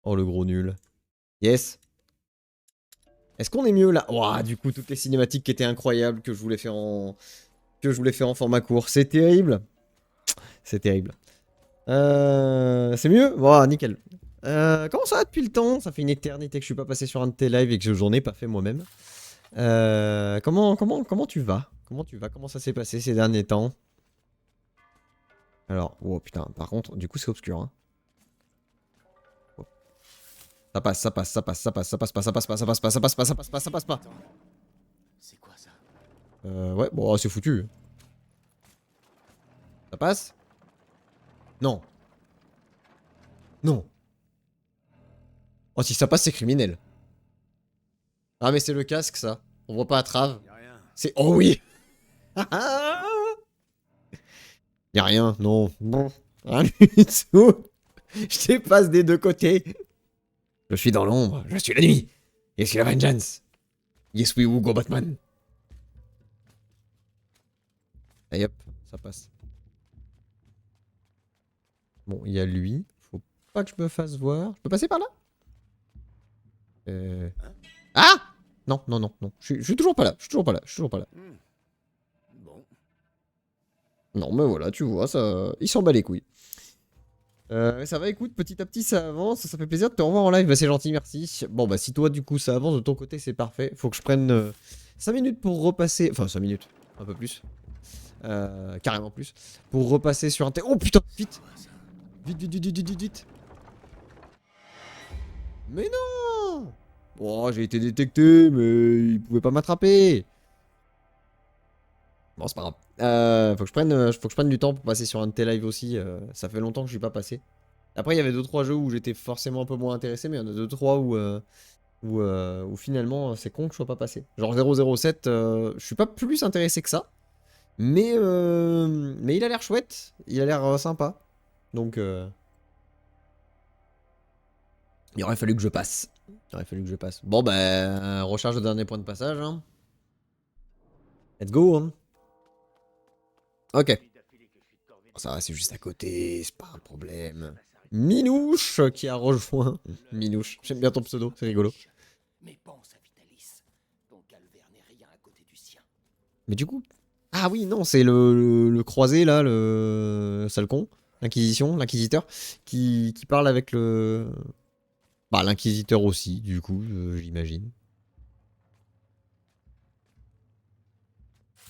Oh, le gros nul. Yes. Est-ce qu'on est mieux là? Ouah, du coup, toutes les cinématiques qui étaient incroyables que je voulais faire en... format court. C'est terrible. C'est terrible. C'est mieux? Ouah, nickel. Comment ça va depuis le temps? Ça fait une éternité que je suis pas passé sur un de tes lives et que j'en ai pas fait moi-même. Comment tu vas? Comment tu vas? Comment ça s'est passé ces derniers temps? Alors, oh putain, par contre, du coup c'est obscur, hein. Oh. Ça passe, ça passe, ça passe, ça passe, ça passe pas, ça passe pas, ça passe pas, ça passe pas, ça passe pas, ça passe pas. C'est quoi ça? Ouais, bon, c'est foutu. Ça passe? Non. Non. Oh, si ça passe, c'est criminel. Ah, mais c'est le casque, ça. On voit pas à trave. Y'a rien. C'est... Oh oui. Y'a rien, non. Bon. Rien du tout. Je dépasse des deux côtés. Je suis dans l'ombre, je suis la nuit. Je suis la vengeance. Yes, we will go Batman. Allez hop, ça passe. Bon, il y a lui. Faut pas que je me fasse voir. Je peux passer par là? Ah! Non, non, non, non. Je suis toujours pas là. Je suis toujours pas là. Je suis toujours pas là. Bon. Non, mais voilà, tu vois, ça... Il s'en bat les couilles. Ça va, écoute, petit à petit ça avance, ça fait plaisir de te revoir en live, bah c'est gentil, merci. Bon bah si toi du coup ça avance de ton côté c'est parfait, faut que je prenne 5 minutes pour repasser, enfin 5 minutes, un peu plus, carrément plus, pour repasser sur un Oh putain, vite. Vite, vite, vite, vite, vite, vite. Mais non. Oh j'ai été détecté, mais il pouvait pas m'attraper. Bon c'est pas grave. Faut que je prenne du temps pour passer sur un de tes lives aussi, ça fait longtemps que je suis pas passé. Après, il y avait 2-3 jeux où j'étais forcément un peu moins intéressé, mais il y en a 2-3 où finalement c'est con que je sois pas passé. Genre 007, je suis pas plus intéressé que ça, mais il a l'air chouette, il a l'air sympa. Donc, il aurait fallu que je passe. Il aurait fallu que je passe. Bon, bah, recharge le dernier point de passage. Hein. Let's go. Hein. Ok. Ça va, c'est juste à côté, c'est pas un problème. Minouche qui a rejoint. Minouche, j'aime bien ton pseudo, c'est rigolo. Mais pense à Vitalis. Ton calvaire n'est rien à côté du sien. Mais du coup... Ah oui, non, c'est le croisé, là, le sale con. L'inquisiteur, qui parle avec le... Bah, l'inquisiteur aussi, du coup, j'imagine.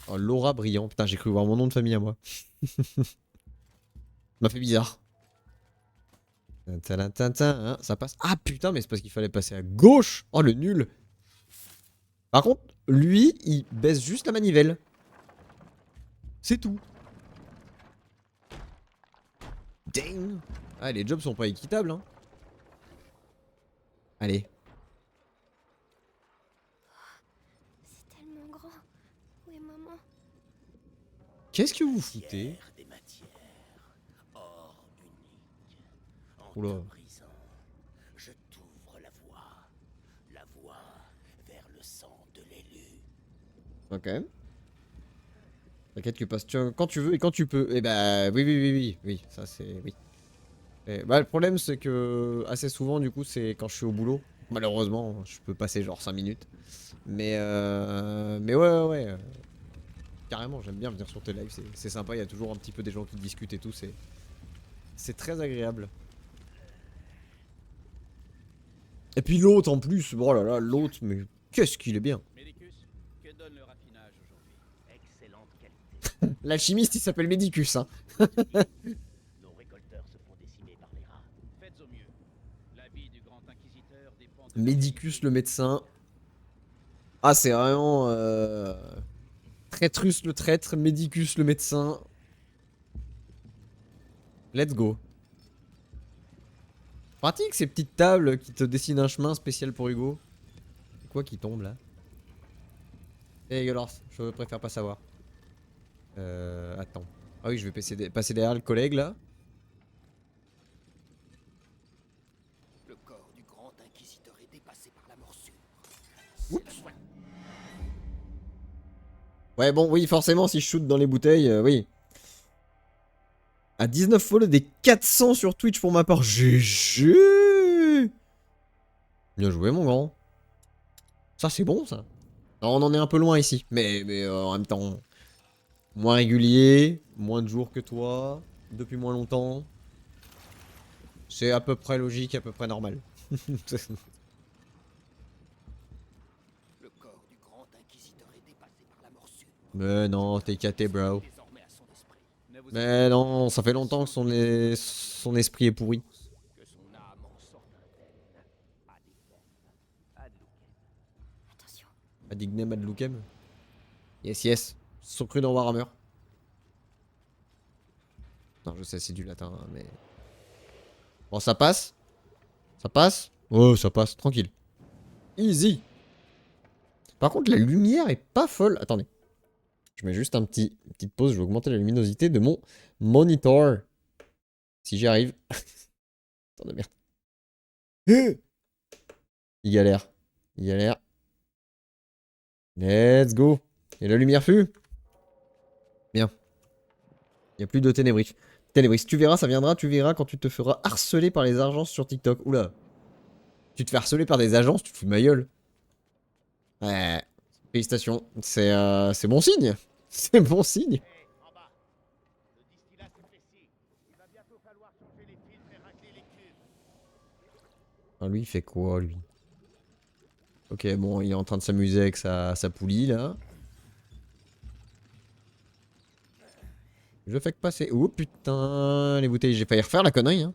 Oh, Laura Brillant. Putain, j'ai cru voir mon nom de famille à moi. Ça m'a fait bizarre. Hein, ça passe. Ah putain, mais c'est parce qu'il fallait passer à gauche. Oh, le nul. Par contre, lui, il baisse juste la manivelle. C'est tout. Dang. Ah, les jobs sont pas équitables, hein. Allez. C'est tellement grand. Où est maman? Qu'est-ce que vous foutez? Pierre des matières. Or unique. En Oula. te brisant, je t'ouvre la voie. La voie vers le sang de l'élu. Ok. T'inquiète, tu passes quand tu veux et quand tu peux. Eh bah, oui, oui, oui, oui. Oui, ça c'est... Oui. Et, bah, le problème, c'est que assez souvent, du coup, c'est quand je suis au boulot. Malheureusement, je peux passer genre 5 minutes. Mais ouais, ouais, ouais. Carrément, j'aime bien venir sur tes lives. C'est sympa, il y a toujours un petit peu des gens qui discutent et tout. C'est très agréable. Et puis l'autre en plus. Oh là là, l'autre, mais qu'est-ce qu'il est bien. Médicus, que donne le raffinage aujourd'hui? Excellente qualité. L'alchimiste, il s'appelle Medicus, hein. Nos récolteurs se font décimer par les rats. Faites au mieux. La vie du grand inquisiteur dépend de... Medicus, le médecin. Ah, c'est vraiment... Traîtrus, le traître. Medicus, le médecin. Let's go. Pratique ces petites tables qui te dessinent un chemin spécial pour Hugo. C'est quoi qui tombe là? Eh Yolors, je préfère pas savoir. Attends. Ah oui, je vais passer derrière le collègue là. Le corps du grand inquisiteur est dépassé par la morsure. Oups. Ouais, bon, oui, forcément, si je shoot dans les bouteilles, oui. À 19 follow des 400 sur Twitch pour ma part. GG. Bien joué, mon grand. Ça, c'est bon, ça. Alors, on en est un peu loin ici. Mais en même temps, moins régulier, moins de jours que toi, depuis moins longtemps. C'est à peu près logique, à peu près normal. Le corps du grand inquisiteur est dépassé par la morsure. Mais non, t'es caté, bro. Désormais à son esprit. Ne vous Mais non, ça fait longtemps que son esprit est pourri. Que son âme en sorte indemne. Ad Attention. Adignem ad lucem. Yes, yes. Ils sont crus dans Warhammer. Non, je sais, c'est du latin, hein, mais... Bon, ça passe. Ça passe. Oh, ça passe, tranquille. Easy. Par contre, la lumière est pas folle. Attendez. Je mets juste une petite pause. Je vais augmenter la luminosité de mon monitor. Si j'y arrive. Attends de merde. Il galère. Il galère. Let's go. Et la lumière fut. Bien. Il n'y a plus de ténébris. Ténébris, tu verras, ça viendra, tu verras quand tu te feras harceler par les agences sur TikTok. Oula. Tu te fais harceler par des agences, tu te fous de ma gueule. Ouais. Félicitations. C'est bon signe. C'est bon signe. Hé, en bas. Le distillat s'épaissit. Il va bientôt falloir changer les filtres et racler les cuves. Ah, lui, il fait quoi, lui? Ok, bon, il est en train de s'amuser avec sa poulie, là. Je fais que passer. Oh putain, les bouteilles, j'ai failli refaire la connerie, hein.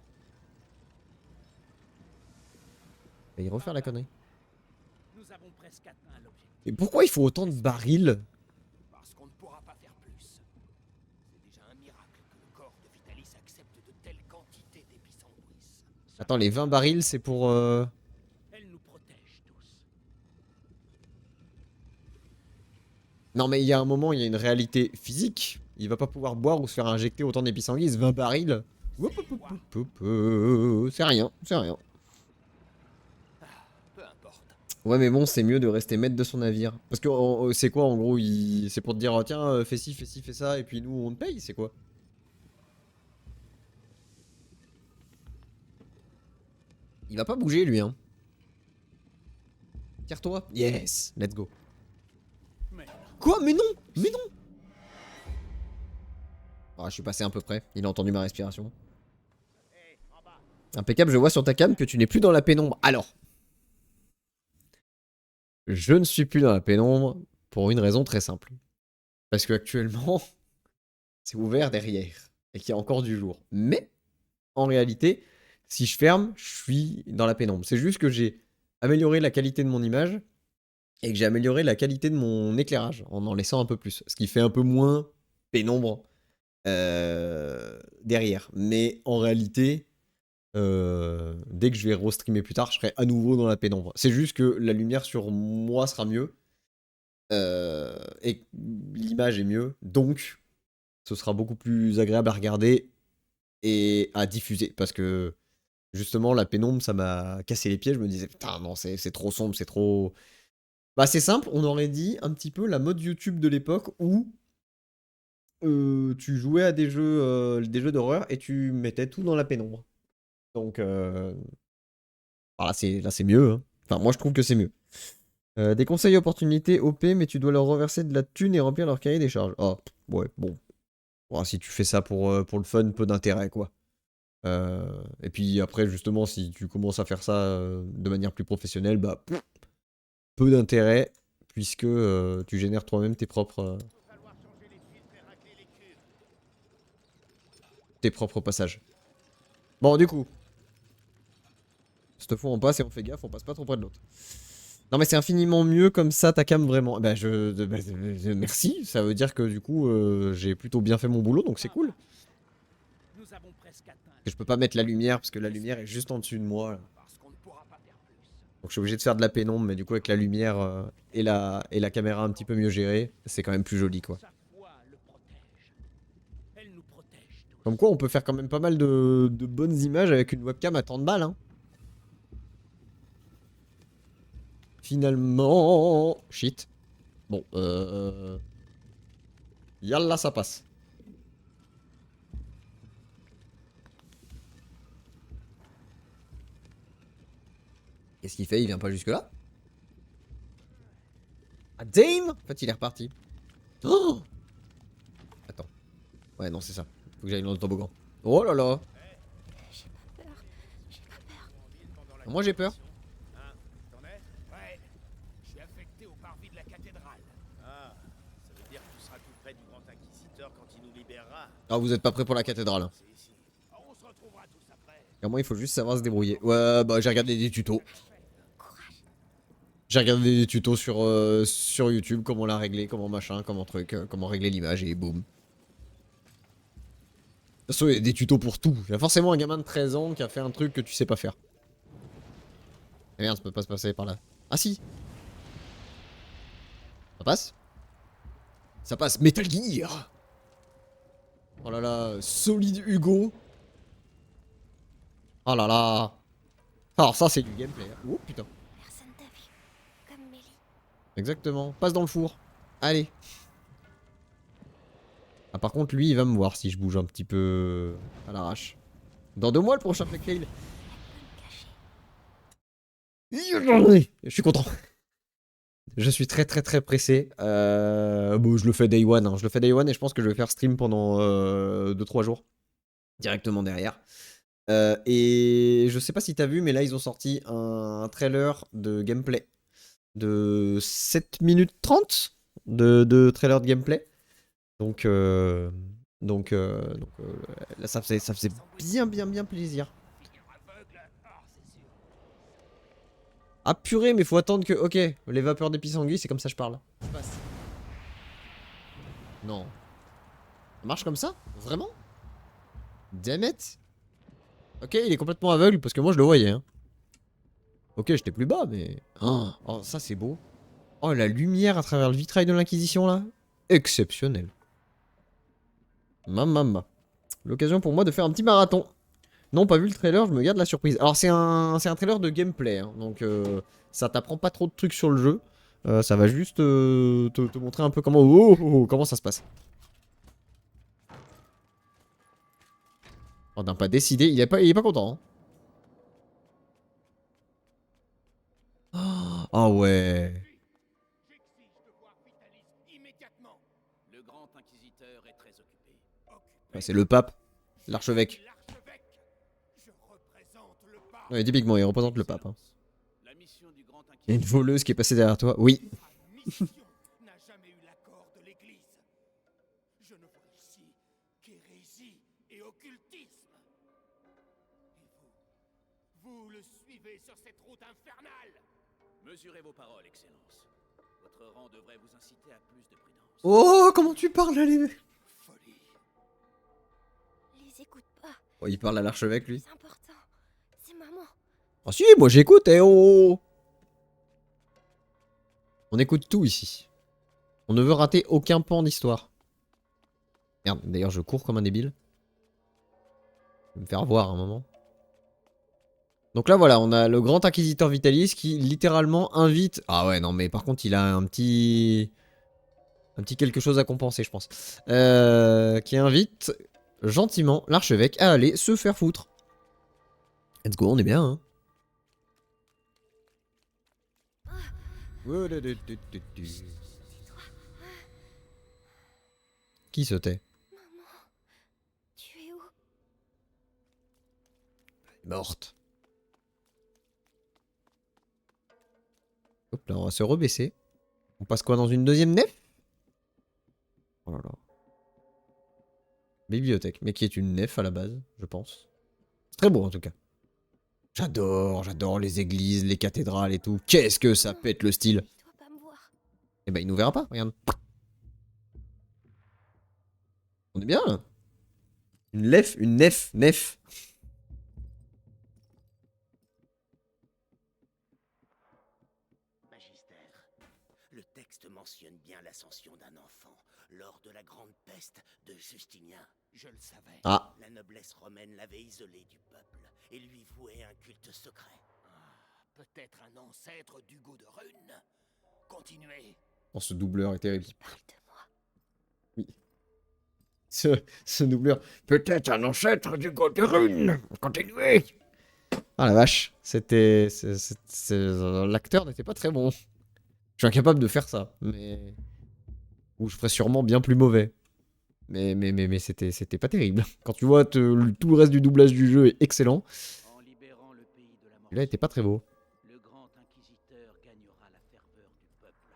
Failli refaire la connerie. Nous avons presque atteint l'objectif. Et pourquoi il faut autant de barils? Parce qu'on ne pourra pas faire plus. C'est déjà un miracle que le corps de Vitalis accepte de telles quantités d'épisanguis. Attends, les 20 barils, c'est pour... Elle nous protège tous. Non, mais il y a un moment, il y a une réalité physique. Il va pas pouvoir boire ou se faire injecter autant d'épisanguis. 20 barils. C'est rien, c'est rien. Peu importe. Ouais, mais bon, c'est mieux de rester maître de son navire. Parce que c'est quoi, en gros, c'est pour te dire, oh, tiens, fais ci, fais ci, fais ça, et puis nous, on te paye, c'est quoi? Il va pas bouger, lui, hein. Tire-toi. Yes, let's go. Mais Quoi? Mais non! Mais non! Ah, je suis passé à peu près. Il a entendu ma respiration. hé, en bas. Impeccable, je vois sur ta cam que tu n'es plus dans la pénombre. Alors, je ne suis plus dans la pénombre pour une raison très simple. Parce que actuellement, c'est ouvert derrière et qu'il y a encore du jour. Mais, en réalité, si je ferme, je suis dans la pénombre. C'est juste que j'ai amélioré la qualité de mon image et que j'ai amélioré la qualité de mon éclairage en laissant un peu plus. Ce qui fait un peu moins pénombre derrière. Mais en réalité, dès que je vais restreamer plus tard, je serai à nouveau dans la pénombre. C'est juste que la lumière sur moi sera mieux. Et l'image est mieux. Donc, ce sera beaucoup plus agréable à regarder et à diffuser. Parce que, justement, la pénombre, ça m'a cassé les pieds. Je me disais, putain, non, c'est trop sombre, c'est trop... Bah, c'est simple, on aurait dit un petit peu la mode YouTube de l'époque où tu jouais à des jeux d'horreur et tu mettais tout dans la pénombre. Donc, là, c'est mieux. Hein. Enfin, moi, je trouve que c'est mieux. Des conseils opportunités OP, mais tu dois leur reverser de la thune et remplir leur cahier des charges. Ah, ouais, bon. Bon, si tu fais ça pour le fun, peu d'intérêt, quoi. Et puis après, justement, si tu commences à faire ça de manière plus professionnelle, bah, peu d'intérêt, puisque tu génères toi-même tes propres passages. Bon, du coup, cette fois, on passe et on fait gaffe, on passe pas trop près de l'autre. Non, mais c'est infiniment mieux comme ça, ta cam, vraiment. Bah, merci, ça veut dire que du coup, j'ai plutôt bien fait mon boulot, donc c'est cool. Nous avons presque atteint. Et je peux pas mettre la lumière, parce que la lumière est juste en dessus de moi. Là. Parce qu'on ne pourra pas faire plus. Donc je suis obligé de faire de la pénombre, mais du coup, avec la lumière et la caméra un petit peu mieux gérée, c'est quand même plus joli, quoi. Sa foi le protège. Elle nous protège tous. Comme quoi, on peut faire quand même pas mal de bonnes images avec une webcam à 30 balles, hein. Finalement... Shit. Bon, Yallah, ça passe. Qu'est-ce qu'il fait? Il vient pas jusque là? Ah damn! En fait il est reparti. Oh, attends. Ouais non c'est ça. Faut que j'aille dans le toboggan. Oh là là. J'ai pas peur. J'ai pas peur. Moi j'ai peur. Hein, t'en es? Ouais, je suis affecté au parvis de la cathédrale. Ah, ça veut dire que tu seras tout près du grand inquisiteur quand il nous libérera. Ah vous êtes pas prêt pour la cathédrale. C'est ici. Ah, on se retrouvera tous après. Et moi il faut juste savoir se débrouiller. Ouais bah j'ai regardé des tutos. Courage. J'ai regardé des tutos sur YouTube, comment la régler, comment machin, comment truc, comment régler l'image et boum. De toute façon, il y a des tutos pour tout. Il y a forcément un gamin de 13 ans qui a fait un truc que tu sais pas faire. Et merde, ça peut pas se passer par là. Ah si. Ça passe? Ça passe. Metal Gear. Oh là là, solide Hugo. Oh là là. Alors ça c'est du gameplay. Oh putain. Personne t'a vu. Comme Mélie. Exactement. Passe dans le four. Allez. Ah par contre lui il va me voir si je bouge un petit peu à l'arrache. Dans 2 mois le prochain Plague Tale. Je suis content. Je suis très très très pressé. Bon je le fais day one. Hein. Je le fais day one et je pense que je vais faire stream pendant 2-3 jours. Directement derrière. Et je sais pas si t'as vu mais là ils ont sorti un trailer de gameplay. De 7 minutes 30 de trailer de gameplay. Donc, là, ça faisait bien plaisir. Ah purée, mais faut attendre que... Ok, les vapeurs des pissenguilles, c'est comme ça que je parle. Non. Ça marche comme ça? Vraiment? Damn it. Ok, il est complètement aveugle, parce que moi je le voyais. Hein. Ok, j'étais plus bas, mais... Oh, ça c'est beau. Oh, la lumière à travers le vitrail de l'Inquisition, là. Exceptionnel. Mamma. L'occasion pour moi de faire un petit marathon. Non, pas vu le trailer, je me garde la surprise. Alors c'est un trailer de gameplay, hein, donc ça t'apprend pas trop de trucs sur le jeu. Ça va juste te montrer un peu comment, comment ça se passe. On n'a pas décidé, il est pas content. Hein. Oh ouais. J'exige de voir Vitalis immédiatement. Le grand inquisiteur est très occupé. Ouais, c'est le pape, l'archevêque. L'archevêque. Je représente le pape. Ouais, typiquement, il représente le pape. Hein. La mission du grand inquisiteur. Il y a une voleuse qui est passée derrière toi. Oui. Mission n'a jamais eu l'accord de l'Église. Je ne vois ici qu'hérésie et occultisme. Et vous le suivez sur cette route infernale. Mesurez vos paroles, Excellence. Votre rang devrait vous inciter à plus de prudence. Oh, comment tu parles, allez. Folie. Les écoute pas. Oh, il parle à l'archevêque, lui. C'est important. C'est maman. Ah si, moi j'écoute, eh oh. On écoute tout ici. On ne veut rater aucun pan d'histoire. Merde, d'ailleurs je cours comme un débile. Je vais me faire voir un moment. Donc là voilà, on a le grand inquisiteur Vitalis qui littéralement invite... Ah ouais, non mais par contre il a un petit quelque chose à compenser je pense. Qui invite gentiment l'archevêque à aller se faire foutre. Let's go, on est bien hein. Qui se tait? Maman. Tu es où? Morte. Hop là, on va se rebaisser. On passe quoi dans une deuxième nef? Oh là là. Bibliothèque, mais qui est une nef à la base, je pense. C'est très beau en tout cas. J'adore les églises, les cathédrales et tout. Qu'est-ce que ça pète le style. Il doit pas me voir. Eh ben il nous verra pas, regarde. On est bien là. Une nef. Magistère, le texte mentionne bien l'ascension d'un enfant lors de la grande peste de Justinien. Je le savais. Ah. La noblesse romaine l'avait isolé du peuple et lui vouait un culte secret. Peut-être un ancêtre d'Hugo de Rune. Continuez. Oh, ce doubleur est terrible. Parle de moi. Oui. Ce doubleur. Peut-être un ancêtre du god de rune. Continuez. Ah la vache, c'était... L'acteur n'était pas très bon. Je suis incapable de faire ça, mais... Ou je ferais sûrement bien plus mauvais. Mais c'était pas terrible. Quand tu vois, tout le reste du doublage du jeu est excellent. En libérant le pays de la Et là, il était pas très beau. le grand inquisiteur gagnera la ferveur du peuple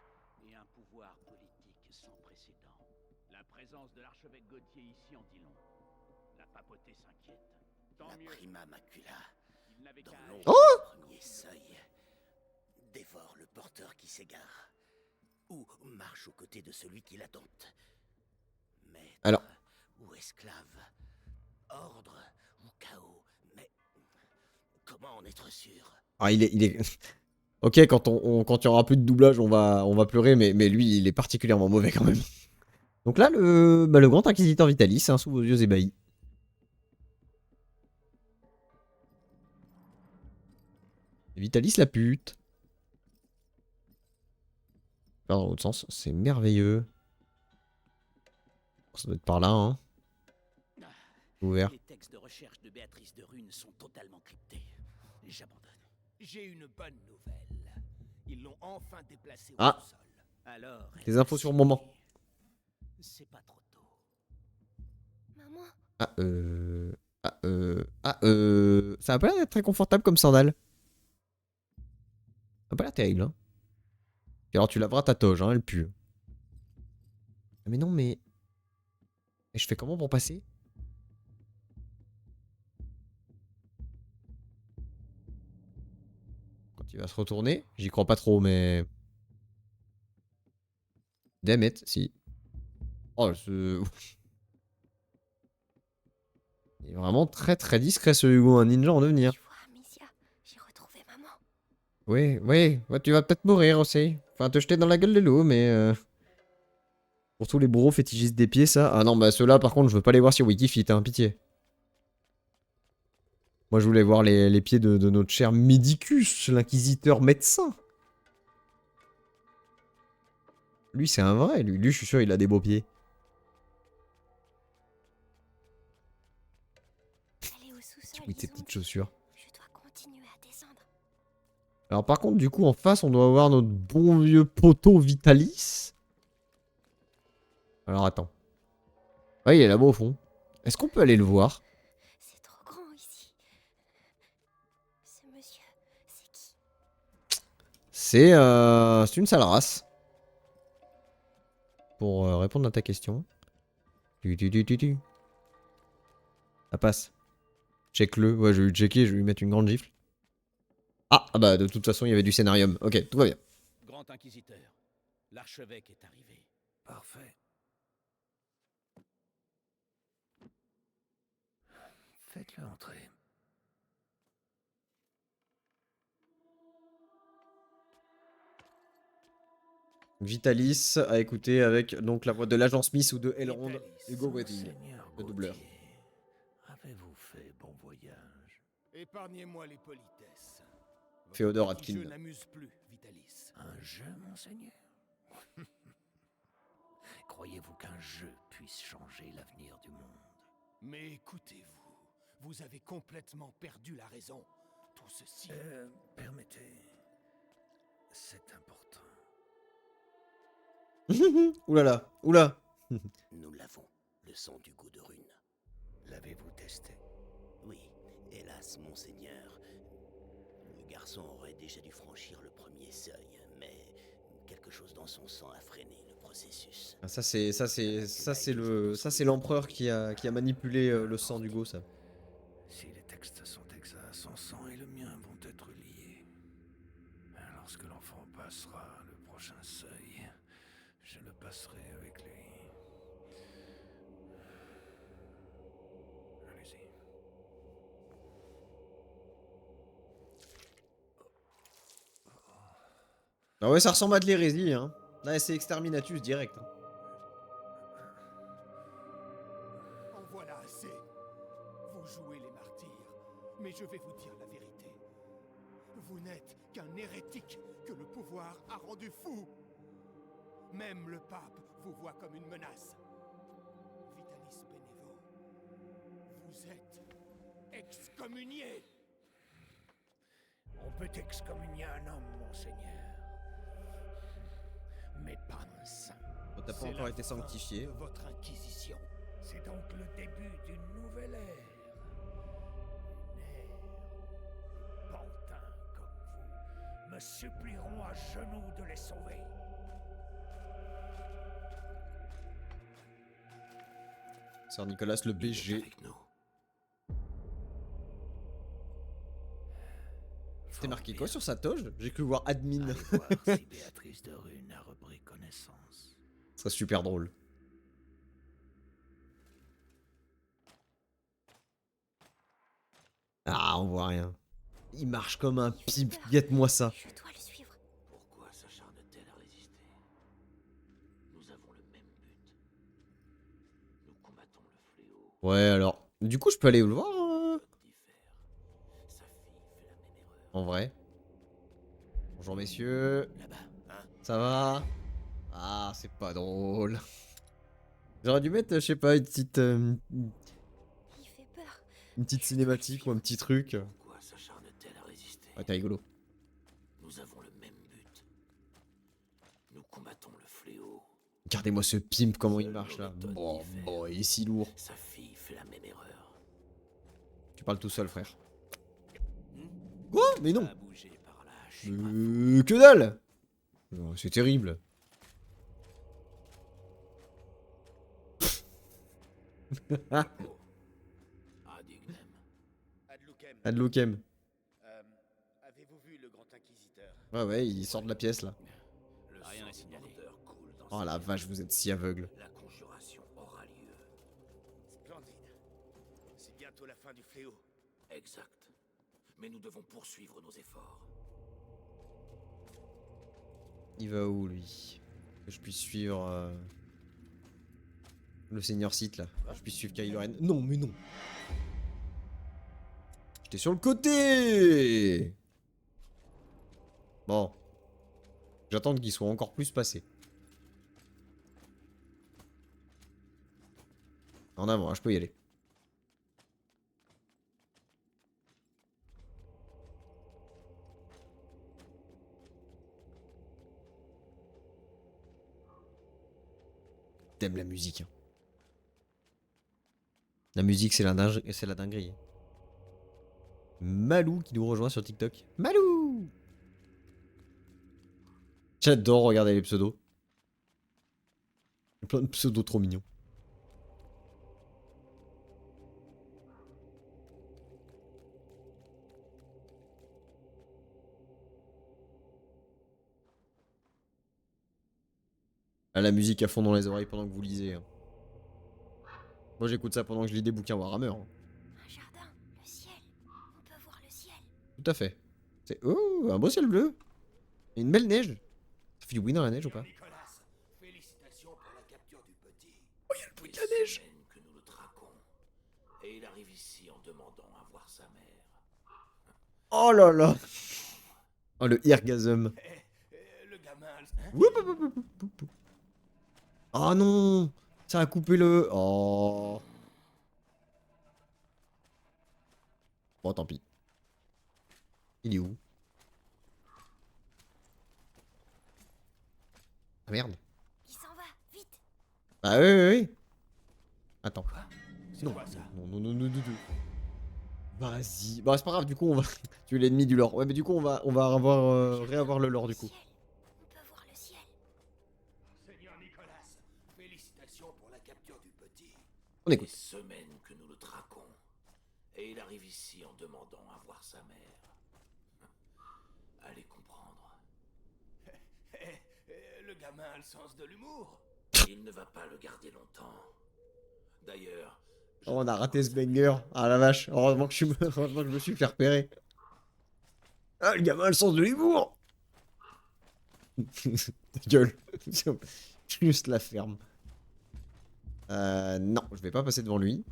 et un pouvoir politique sans précédent. La présence de l'archevêque Gauthier ici en dit long. La papauté s'inquiète. Tant mieux. Prima macula, il n'avait qu'à Oh premier seuil, dévore le porteur qui s'égare, ou marche aux côtés de celui qui la dompte. Maître Alors. ou esclave, ordre ou chaos, mais comment en être sûr? Ah, il est... Ok, quand il y aura plus de doublage, on va pleurer, mais lui, il est particulièrement mauvais quand même. Donc là, le grand inquisiteur Vitalis, hein, sous vos yeux ébahis. Vitalis la pute. Pas dans l'autre sens, c'est merveilleux. Ça doit être par là, hein. Ouvert. Les textes de recherche de Béatrice de Rune sont totalement cryptés. J'abandonne. J'ai une bonne nouvelle. Ils l'ont enfin déplacé au Ah. sol. Alors, Des infos sur le moment. c'est pas trop tôt. Maman, Ça a pas l'air d'être très confortable comme sandale. Ça a pas l'air terrible, hein. Et alors tu laveras ta toge, hein, elle pue. Ah, mais non, mais... Et je fais comment pour passer? Quand il va se retourner, j'y crois pas trop, mais... Damn it, si. Oh, ce... Il est vraiment très très discret ce Hugo, un ninja en devenir. tu vois, Amicia, j'ai retrouvé maman. Oui, oui, ouais, tu vas peut-être mourir aussi. Enfin, te jeter dans la gueule de l'eau, mais... Pour tous les bourreaux fétichistes des pieds, ça... Ah non, bah ceux-là, par contre, je veux pas les voir sur Wikifit, hein, pitié. Moi, je voulais voir les pieds de notre cher Medicus, l'inquisiteur médecin. Lui, c'est un vrai, lui, je suis sûr, il a des beaux pieds. Elle est au sous-sol. Oui, de ses ils ont petites dit. chaussures. Je dois continuer à descendre. Alors par contre, du coup, en face, on doit avoir notre bon vieux poteau Vitalis. Alors attends. Ouais, il est là-bas au fond. Est-ce qu'on peut aller le voir? C'est trop grand ici. Ce monsieur, c'est qui? C'est une sale race. Pour répondre à ta question. Tu. Ça passe. Check-le. Ouais, je vais lui checker, je vais lui mettre une grande gifle. Ah bah de toute façon, il y avait du scénarium. Ok, tout va bien. Grand inquisiteur, l'archevêque est arrivé. Parfait. Faites-le entrer. Vitalis a écouté avec donc la voix de l'agent Smith ou de Elrond, Hugo Weaving, le doubleur. Avez-vous fait bon voyage? Épargnez-moi les politesses. Votre Féodor petit jeu Atkin. n'amuse plus, Vitalis. Un jeu, monseigneur? Croyez-vous qu'un jeu puisse changer l'avenir du monde? Mais écoutez-vous, vous avez complètement perdu la raison. Tout ceci... Permettez... C'est important. Oulala, oula. Nous l'avons, le sang du goût de Rune. L'avez-vous testé? Oui, hélas, monseigneur. Le garçon aurait déjà dû franchir le premier seuil, mais quelque chose dans son sang a freiné le processus. Ah, ça c'est l'empereur qui a manipulé le sang d'Hugo, ça. Si les textes sont exacts, son sang et le mien vont être liés. Lorsque l'enfant passera le prochain seuil, je le passerai avec lui. Allez-y. Ah ouais, ça ressemble à de l'hérésie, hein. Là, c'est Exterminatus direct. Hein. En voilà assez. Vous jouez les martyrs, mais je vais vous dire la vérité. Vous n'êtes qu'un hérétique que le pouvoir a rendu fou. Même le pape vous voit comme une menace. Vitalis Benevo, vous êtes excommunié. On peut excommunier un homme, monseigneur. Mais pas un saint. Bon, t'as pas C'est encore la été fin sanctifié. de votre inquisition. C'est donc le début d'une nouvelle ère. Une ère où pantins comme vous me supplieront à genoux de les sauver. Sir Nicolas le Il est BG. avec nous. C'était marqué Fort quoi bien. sur sa toge? J'ai cru voir admin. Allez voir si Béatrice de Rune a repris connaissance. Ce serait super drôle. Ah, on voit rien. Il marche comme un pimp. Guette-moi ça. Je dois le suivre. Pourquoi s'acharne-t-elle à résister? Nous avons le même but. Nous combattons le fléau. Ouais, alors. Du coup, je peux aller le voir Diffère. Sa fille fait la même erreur. en vrai. Bonjour, messieurs. Là-bas, hein? Ça va? Ah, c'est pas drôle. J'aurais dû mettre, je sais pas, Il fait peur. une petite cinématique ou un petit truc. Pourquoi s'acharne-t-elle à résister? Ouais, t'es rigolo. Nous avons le même but. Nous combattons le fléau. Regardez-moi ce pimp, comment il Seul marche là. l'automne Bon, diffère. bon, il est si lourd. Sa fille fait la même erreur. Tu parles tout seul, frère. Quoi? Mais non. Pas bouger par là, je suis pas Que dalle! C'est terrible. fou. Adignem. Adloukem, Adlokem. avez-vous vu le grand inquisiteur? Ouais, ouais, il sort de la pièce là. Le sang du mordeur coule dans Oh ses la veines. vache, vous êtes si aveugle. La conjuration aura lieu. Splendide. C'est bientôt la fin du fléau. Exact. Mais nous devons poursuivre nos efforts. Il va où lui? Que je puisse suivre le seigneur Sith là. Que je puisse suivre Kylo Ren. Non, mais non. J'étais sur le côté. Bon. J'attends qu'il soit encore plus passé. En avant, hein, je peux y aller. T'aimes la musique. Hein. La musique, c'est la dinguerie. Malou qui nous rejoint sur TikTok. Malou! J'adore regarder les pseudos. Il y a plein de pseudos trop mignons. Ah, la musique à fond dans les oreilles pendant que vous lisez. Hein. Moi j'écoute ça pendant que je lis des bouquins Warhammer. Hein. Un jardin, le ciel. On peut voir le ciel. Tout à fait. C'est oh, un beau ciel bleu. Et une belle neige. Ça fait du bruit dans la neige ou pas? Nicolas, félicitations pour la capture du petit. Oh, il y a le bruit de la Des neige. semaines que nous le traquons. Et il arrive ici en demandant à voir sa mère. Oh là là. Oh le irgasm. Le gamin, hein? Woup, woup, woup, woup, woup, woup. Oh non. Ça a coupé le... Oh. Bon tant pis. Il est où? Ah merde. Il s'en va, vite. Ah oui, oui, oui. Attends. C'est Non. quoi ça? Non, non, non, non, non, non. Vas-y. Bon, c'est pas grave, du coup, on va... Tu es l'ennemi du lore. Ouais, mais du coup, on va avoir, réavoir le lore, du coup. Ciel. On peut voir le ciel. Seigneur Nicolas, félicitations pour la capture du petit. On Des écoute. semaines que nous le traquons. Et il arrive ici en demandant à voir sa mère. Allez comprendre. Le gamin a le sens de l'humour. Il ne va pas le garder longtemps. D'ailleurs, je Oh, on a ne raté ce pense à banger. Ah la vache. Heureusement que heureusement que je me suis fait repérer. Ah, le gamin a le sens de l'humour. Ta gueule. Juste la ferme. Non, je vais pas passer devant lui.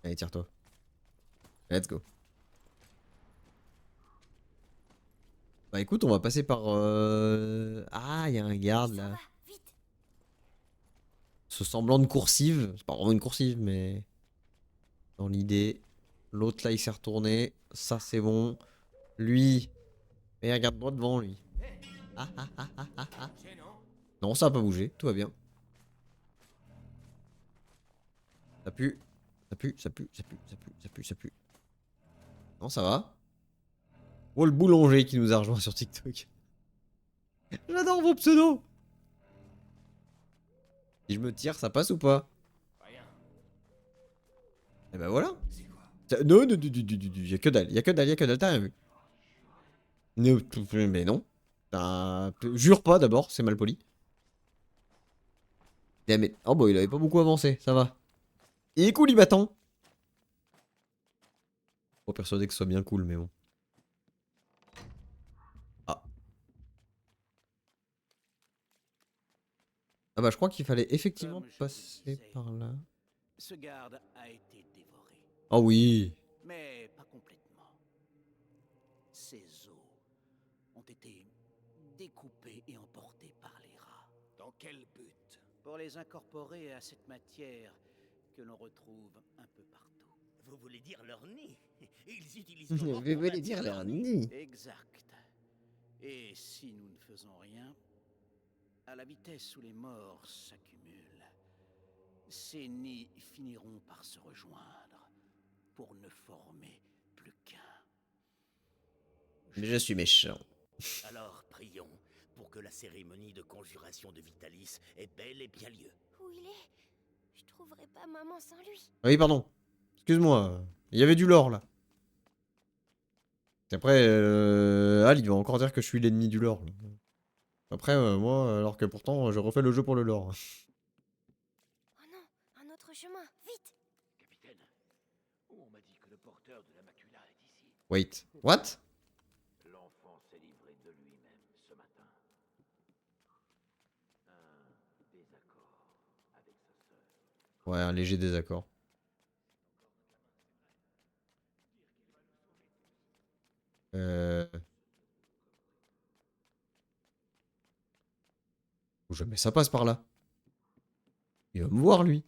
Allez, tire-toi. Let's go. Bah écoute, on va passer par... Ah, il y a un garde Il s'en là. va, vite. ce semblant de coursive. C'est pas vraiment une coursive, mais dans l'idée. L'autre là, il s'est retourné. Ça, c'est bon. Lui, et regarde droit devant lui. Ah, ah, ah, ah, ah, ah. Non, ça a pas bougé. Tout va bien. Ça pue. Ça pue, ça pue, ça pue, ça pue, ça pue, ça pue. Non, ça va. Oh, le boulanger qui nous a rejoint sur TikTok. J'adore vos pseudos. Si je me tire, ça passe ou pas? Et ben voilà. Non, non, y'a que dalle, y'a que dalle, y'a que dalle, t'as rien vu. Mais non. Jure pas d'abord, c'est mal poli. Mais... Oh bah il avait pas beaucoup avancé, ça va. Il est cool, il m'attend. Pas persuadé que ce soit bien cool, mais bon. Ah. Ah bah je crois qu'il fallait effectivement passer par là. Ce garde a été dévoré. Oh oui. Mais pas complètement. Ses os ont été découpés et emportés par les rats. Dans quel but? Pour les incorporer à cette matière que l'on retrouve un peu partout. Vous voulez dire leur nid? Ils utilisent Vous nos morts voulez pour dire bâtir leur nid? Exact. Et si nous ne faisons rien, à la vitesse où les morts s'accumulent, ces nids finiront par se rejoindre pour ne former plus qu'un. Mais je suis méchant. Alors prions pour que la cérémonie de conjuration de Vitalis ait bel et bien lieu. Où il est? Je trouverai pas maman sans lui. Ah oui, pardon. Excuse-moi. Il y avait du lore là. Et après, Al, il va encore dire que je suis l'ennemi du lore. Là. Après, moi, alors que pourtant, je refais le jeu pour le lore. Oh non, un autre chemin, vite! Capitaine, on m'a dit que le porteur de la macula est ici. Wait. What? L'enfant s'est livré de lui-même ce matin. Un désaccord avec sa sœur. Ouais, un léger désaccord. Faut jamais ça passe par là. Il va me voir, lui.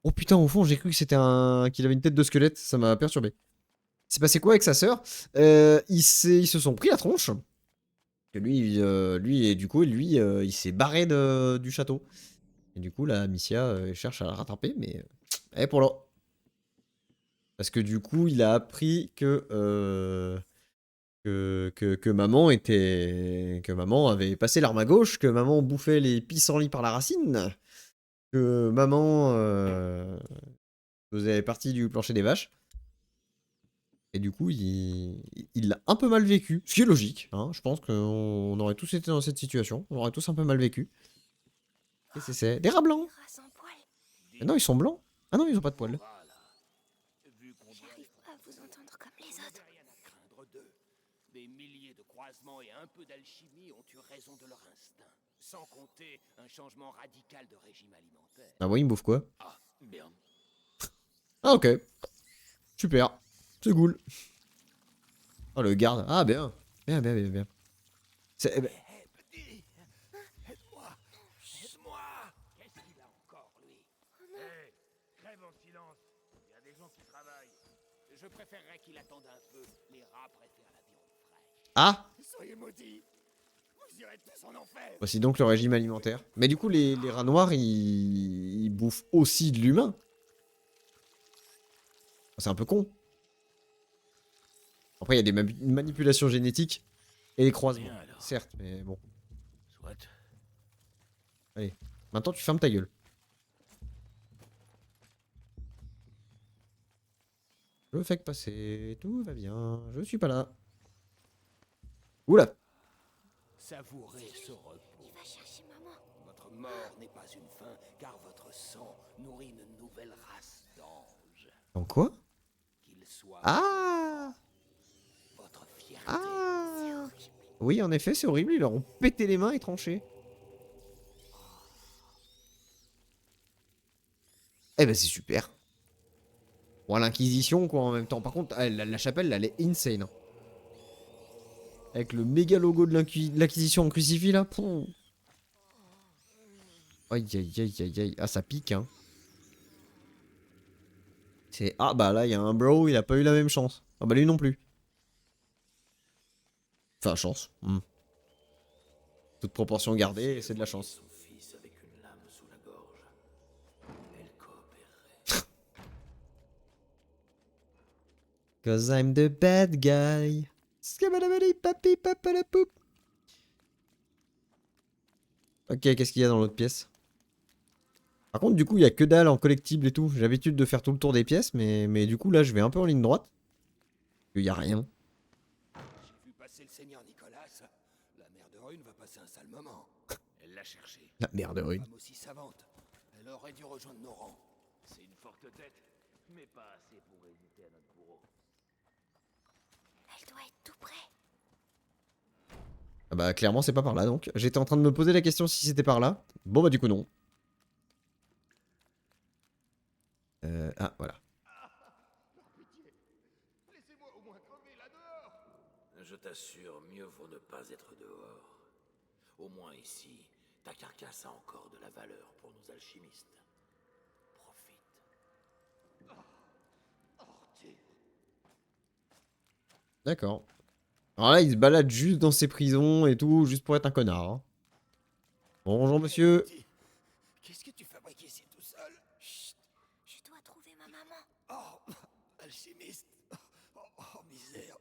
Oh putain, au fond, j'ai cru que c'était qu'il avait une tête de squelette. Ça m'a perturbé. Il s'est passé quoi avec sa sœur? Ils se sont pris la tronche. Que lui, et du coup, lui, il s'est barré du château. Et du coup, la Amicia cherche à la rattraper, mais elle est pour là. Parce que du coup, il a appris que maman que maman avait passé l'arme à gauche, que maman bouffait les pissenlits par la racine, que maman faisait partie du plancher des vaches. Et du coup, il l'a un peu mal vécu. Ce qui est logique, hein. Je pense qu'on aurait tous été dans cette situation. On aurait tous un peu mal vécu. Qu'est-ce que c'est? Des rats blancs. Des rats sans poils. Ah non, ils sont blancs. Ah non, ils ont pas de poils. Voilà. Vu qu'on doit J'arrive pas à vous entendre comme les autres. rien à craindre d'eux. Des milliers de croisements et un peu d'alchimie ont eu raison de leur instinct. Sans compter un changement radical de régime alimentaire. Ah ouais, ils me bouffent quoi? Ah, bien. Ah ok. Super. C'est cool. Oh le garde. Ah bien. Bien, bien, bien, bien. Eh ben, Hé, petit, aide-moi, aide-moi. Qu'est-ce qu'il a encore, lui? Hé, crève en silence. Il y a des gens qui travaillent. Je préférerais qu'il attende un peu. Les rats préfèrent la viande fraîche. Ah, Soyez maudits. Vous irez tous en enfer. voici donc le régime alimentaire. Mais du coup, les rats noirs, ils bouffent aussi de l'humain. C'est un peu con. Après, il y a des manipulations génétiques et des croisements. Bien, alors. Certes, mais bon. Soit. Allez, maintenant tu fermes ta gueule. Je fais que passer, tout va bien, je suis pas là. Oula. Savourez ce repos. Il va chercher maman. Votre mort n'est pas une fin, car votre sang nourrit une nouvelle race d'anges. En quoi? Qu'ils soient Ah. votre fierté. Ah. Oui, en effet, c'est horrible, ils leur ont pété les mains et tranché. Eh ben c'est super. Bon, l'inquisition quoi en même temps. Par contre, la chapelle, elle est insane. Hein. Avec le méga logo de l'Inquisition en crucifix là. Pouh. Aïe aïe aïe aïe aïe. Ah ça pique hein. C'est... Ah bah là il y a un bro, il a pas eu la même chance. Ah bah lui non plus. Enfin chance. Toute proportion gardée, c'est de la chance. Son fils avec une lame sous la gorge. Elle coopérerait. Cause I'm the bad guy. Skabadabadi, papi, papalapoup. Ok, qu'est-ce qu'il y a dans l'autre pièce? Par contre, du coup, il y a que dalle en collectible et tout. J'ai l'habitude de faire tout le tour des pièces, mais du coup, là, je vais un peu en ligne droite. Il y a rien. J'ai vu passer le seigneur Nicolas. La mère de Rune va passer un sale moment. Elle l'a cherché. La merde, oui. Femme aussi savante. Elle aurait dû rejoindre nos rangs. C'est une forte tête, mais pas assez pour résister à notre bourreau. Elle doit être tout près. Ah bah, clairement, c'est pas par là, donc. J'étais en train de me poser la question si c'était par là. Bon, bah, du coup, non. Ah, voilà. Laissez-moi au moins crever là dehors. Je t'assure, mieux vaut ne pas être dehors. Au moins ici, ta carcasse a encore de la valeur pour nos alchimistes. Profite. D'accord. Alors là, il se balade juste dans ses prisons et tout, juste pour être un connard. Hein. Bonjour, monsieur. Qu'est-ce que tu fabriques ici tout seul? Chut. Je dois trouver ma maman. Oh, alchimiste. Oh, misère.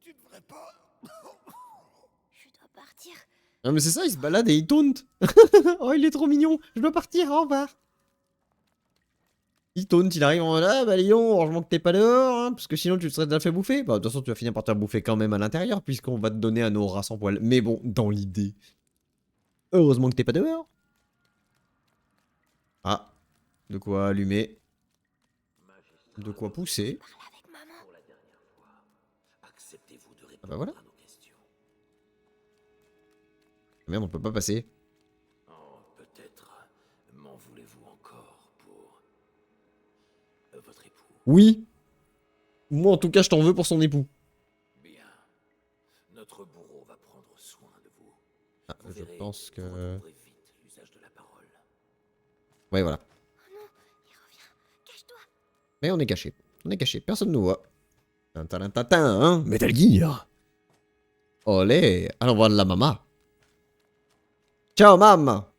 Tu devrais pas. Je dois partir. Non, mais c'est ça, il se balade et il taunt. Oh, il est trop mignon. Je dois partir, au revoir. Il taunt, il arrive en mode ah bah Léon, heureusement que t'es pas dehors, hein, parce que sinon tu te serais déjà fait bouffer. Bah de toute façon tu vas finir par te faire bouffer quand même à l'intérieur, puisqu'on va te donner à nos rats sans poil. Mais bon, dans l'idée. Heureusement que t'es pas dehors. Ah, de quoi allumer. De quoi pousser. Parle avec maman. Pour la dernière fois, acceptez-vous de Ah répondre bah voilà. à nos questions. Merde, on peut pas passer. Oh, peut-être m'en voulez-vous encore pour votre époux. Oui. Moi en tout cas je t'en veux pour son époux. Bien. Notre bourreau va prendre soin de vous. Ah, Vous je verrez, pense que... vous retrouverez vite l'usage de la parole. Ouais voilà. Oh non, il revient. Cache-toi. Mais on est caché. On est caché, personne nous voit. Tintin, hein. Metal Gear. Olé. Allons voir la maman. Ciao maman.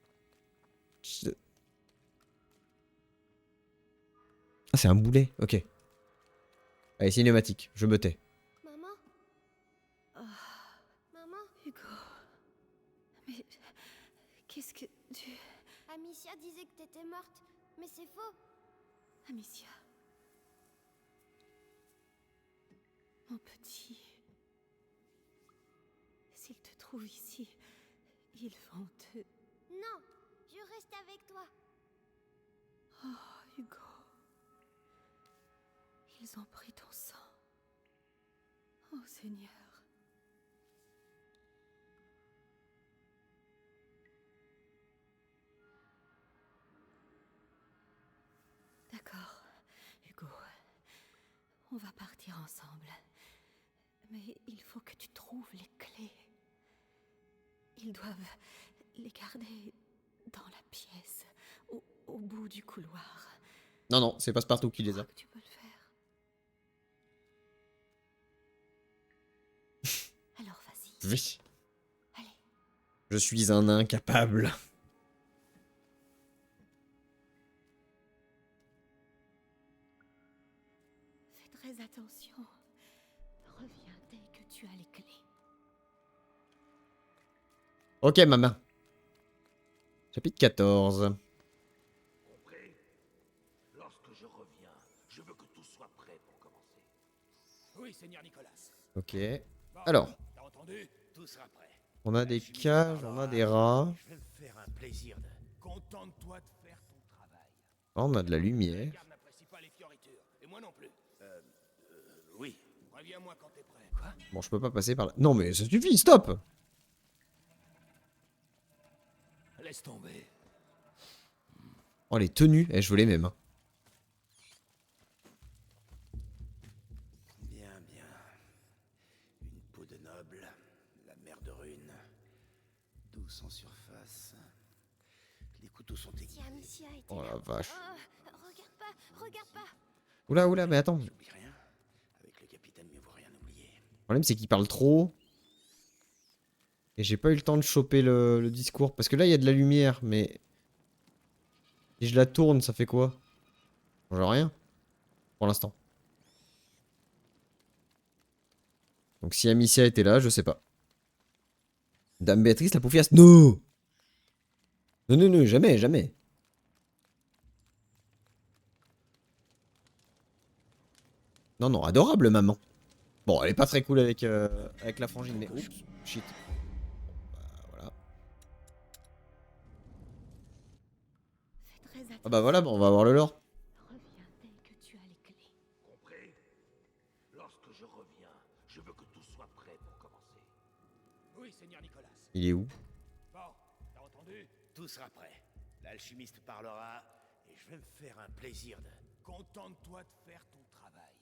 Ah c'est un boulet, ok. Allez, cinématique, je me tais. Maman. Maman. Hugo. Mais qu'est-ce que tu... Amicia disait que t'étais morte, mais c'est faux. Amicia. Mon petit. S'ils te trouvent ici, ils vont te... Non, je reste avec toi. Oh, Hugo. Ils ont pris ton sang. Oh, Seigneur. D'accord, Hugo. On va partir ensemble. Mais il faut que tu trouves les clés. Ils doivent les garder dans la pièce, au bout du couloir. Non, non, c'est Passepartout qui les a. Je crois que tu peux le faire. Alors vas-y. Oui. Allez. Je suis un incapable. Fais très attention. Reviens dès que tu as les clés. Ok, maman. Chapitre 14. Compris? Lorsque je reviens, je veux que tout soit prêt pour commencer. Oui, seigneur Nicolas. Ok. Bon, Alors, t'as entendu? Tout sera prêt. on a des cages, on a des rats. Je vais me faire un plaisir de... Contente-toi de faire ton travail. Oh, on a de la La lumière. garde n'apprécie pas les fioritures. Et moi non plus. Oui. Préviens-moi quand t'es prêt. Quoi? Bon, je peux pas passer par là. Non, mais ça suffit, stop! Laisse tomber. Oh, les tenues, je veux les mêmes. Hein. Bien, bien. Une peau de noble, sans surface. Les couteaux sont Si aiguisés. Amicia était Oh là. la vache. Regarde pas, regarde pas. Oula, oula, mais attends. Le J'oublie rien. Avec le capitaine, mieux vaut rien oublier. problème, c'est qu'il parle trop. Et j'ai pas eu le temps de choper le discours. Parce que là, il y a de la lumière, mais... Si je la tourne, ça fait quoi? Ça change rien. Pour l'instant. Donc si Amicia était là, je sais pas. Dame Béatrice, la paufiasse. Non! Non, non, non, jamais, jamais. Non, non, adorable, maman. Bon, elle est pas très cool avec, avec la frangine, mais... Oups, shit. Bah, voilà. Fais très attention. Ah bah voilà, on va voir le lore. Reviens dès que tu as les clés. Compris? Lorsque je reviens, je veux que tout soit prêt pour commencer. Oui, Seigneur Nicolas. Il est où? Bon, t'as entendu? Tout sera prêt. L'alchimiste parlera et je vais me faire un plaisir de... Contente-toi de faire ton travail.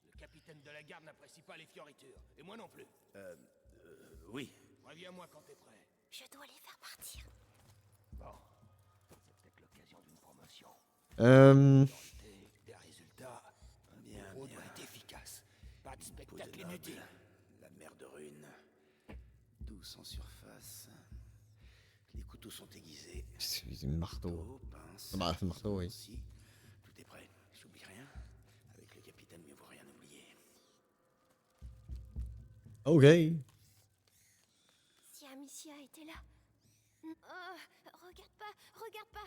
Le capitaine de la garde n'apprécie pas les fioritures. Et moi non plus. Oui. Reviens-moi quand t'es prêt. Je dois les faire partir. Bon, c'est peut-être l'occasion d'une promotion. Des résultats. Bien, Trop bien. doit être efficace. Pas de Peau spectacle de noble, inutile. la mer de Rune. Douce en surface. Les couteaux sont aiguisés. C'est une marteau. Couteau, pince, Ah bah, marteau, oui. aussi. Tout est prêt. J'oublie rien. Avec le capitaine, mieux vaut rien oublier. Ok. Si Amicia était là. Regarde pas.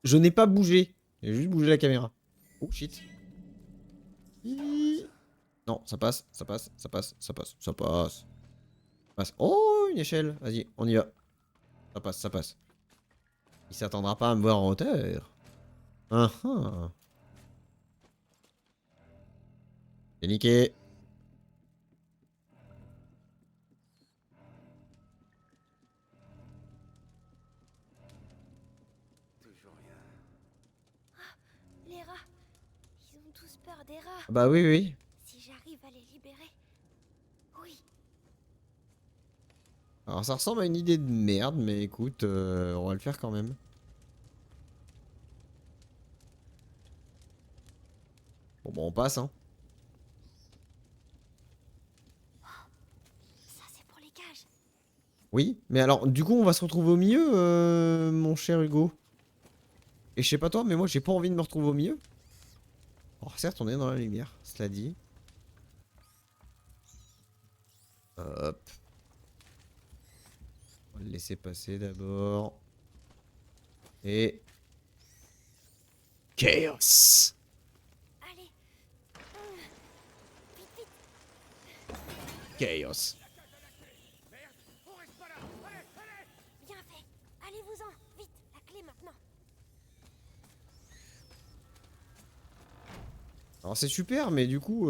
Je n'ai pas bougé. J'ai juste bougé la caméra. Oh shit. Hi. Non, ça passe, ça passe, ça passe, ça passe, ça passe. Ça passe. Oh, une échelle. Vas-y, on y va. Ça passe, ça passe. Il s'attendra pas à me voir en hauteur. Ah ah. C'est niqué. Toujours rien. Les rats. Ils ont tous peur des rats. Ah bah oui, oui. Si j'arrive à les libérer. Oui. Alors ça ressemble à une idée de merde, mais écoute, on va le faire quand même. Bon, bon, on passe, hein. Ça c'est pour les cages. Oui, mais alors, du coup, on va se retrouver au milieu, mon cher Hugo. Et je sais pas toi, mais moi, j'ai pas envie de me retrouver au milieu. Alors, certes, on est dans la lumière, cela dit. Hop. On va le laisser passer d'abord. Et... Chaos. Allez. Vite, vite. Chaos. Bien fait. Allez-vous-en. Vite. La clé maintenant. Alors, c'est super, mais du coup...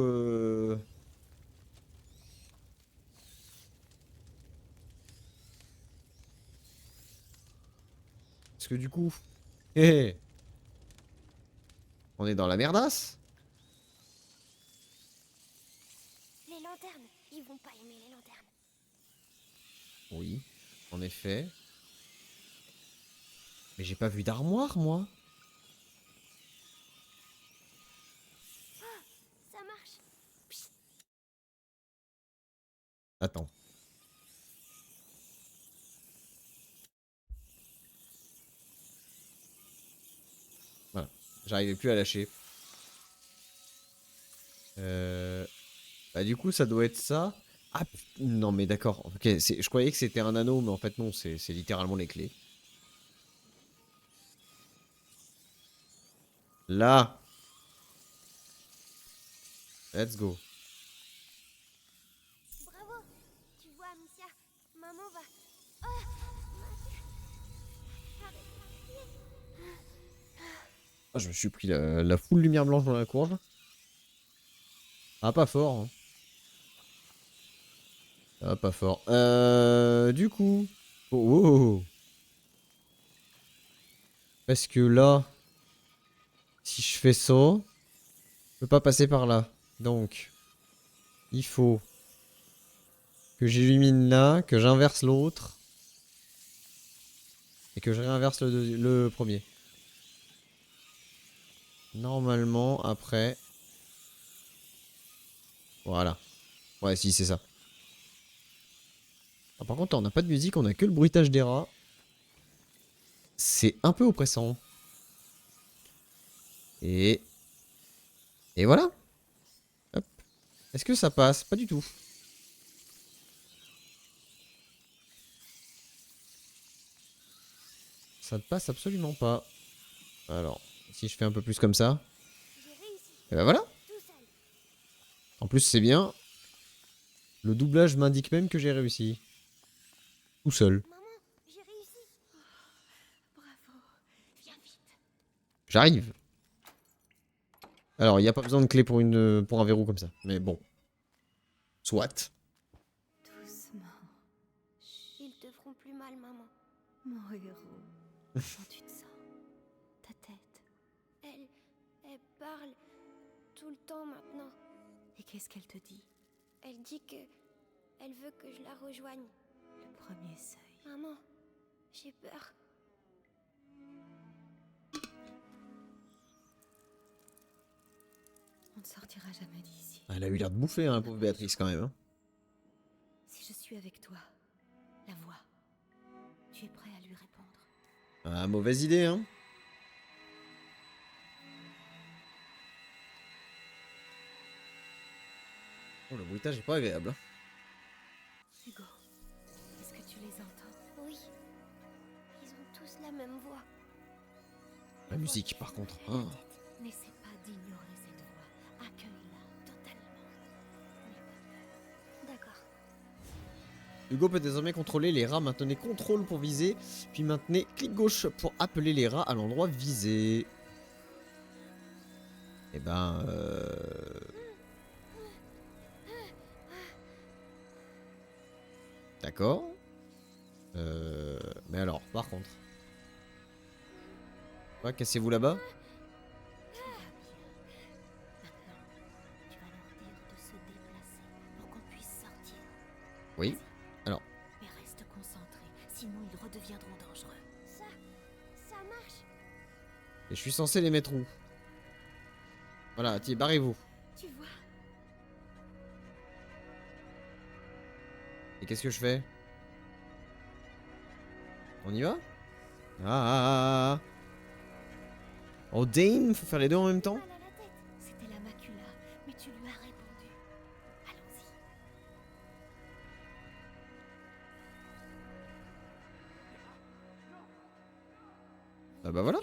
Parce que du coup... hé, hé, on est dans la merdasse. Les lanternes. Ils vont pas aimer les lanternes. Oui, en effet. Mais j'ai pas vu d'armoire, moi. Ça marche. Psst. Attends. Voilà. J'arrivais plus à lâcher. Bah du coup, ça doit être ça. Ah, non, mais d'accord. Ok, je croyais que c'était un anneau, mais en fait non, c'est littéralement les clés. Là. Let's go. Bravo. Tu vois, Amicia. Maman va. Oh, ma tête. Arrête de crier. Ah, je me suis pris la full lumière blanche dans la courge. Ah, pas fort. Hein. Ah, pas fort. Du coup... Oh, oh, oh. Parce que là... Si je fais ça... Je peux pas passer par là. Donc... Il faut... Que j'illumine là, que j'inverse l'autre. Et que je réinverse le premier. Normalement, après... Voilà. Ouais, si, c'est ça. Ah, par contre, on n'a pas de musique, on a que le bruitage des rats. C'est un peu oppressant. Et... Et voilà. Hop. Est-ce que ça passe? Pas du tout. Ça ne passe absolument pas. Alors, si je fais un peu plus comme ça... J'ai réussi, Et ben voilà. tout seul. En plus, c'est bien. Le doublage m'indique même que j'ai réussi. Tout seul. Maman, j'ai réussi. Bravo. Viens vite. J'arrive. Alors, il n'y a pas besoin de clé pour un verrou comme ça. Mais bon. Soit. Doucement. Ils te feront plus mal, maman. Mon héros. Comment tu te sens? Ta tête. Elle parle tout le temps maintenant. Et qu'est-ce qu'elle te dit? Elle dit que elle veut que je la rejoigne. Le premier seuil. Maman, j'ai peur. On ne sortira jamais d'ici. Elle a eu l'air de bouffer, hein, pauvre Béatrice, quand même. Hein. Si je suis avec toi, la voix, tu es prêt à lui répondre? Ah, mauvaise idée, hein. Oh, le bruitage est pas agréable. Hein. Hugo, est-ce que tu les entends? Oui. Ils ont tous la même voix. La musique, par contre. Derrière Hein. la tête. N'essaie pas d'ignorer cette voix. Accueille-la totalement. D'accord. Hugo peut désormais contrôler les rats. Maintenez contrôle pour viser. Puis maintenez clic gauche pour appeler les rats à l'endroit visé. Et ben... D'accord. Mais alors, par contre... Ouais, cassez-vous là-bas. Tout va bien. Maintenant, tu vas leur dire de se déplacer pour qu'on puisse sortir. Oui. Vas-y. Alors. Mais reste concentré, sinon ils redeviendront dangereux. Ça marche. Et je suis censé les mettre où? Voilà, tiens, barrez-vous. Tu vois? Et qu'est-ce que je fais? On y va? Ah. Oh Dane, faut faire les deux en même temps? Mal à la tête. C'était la macula, mais tu lui as répondu. Allons-y. Ah bah voilà.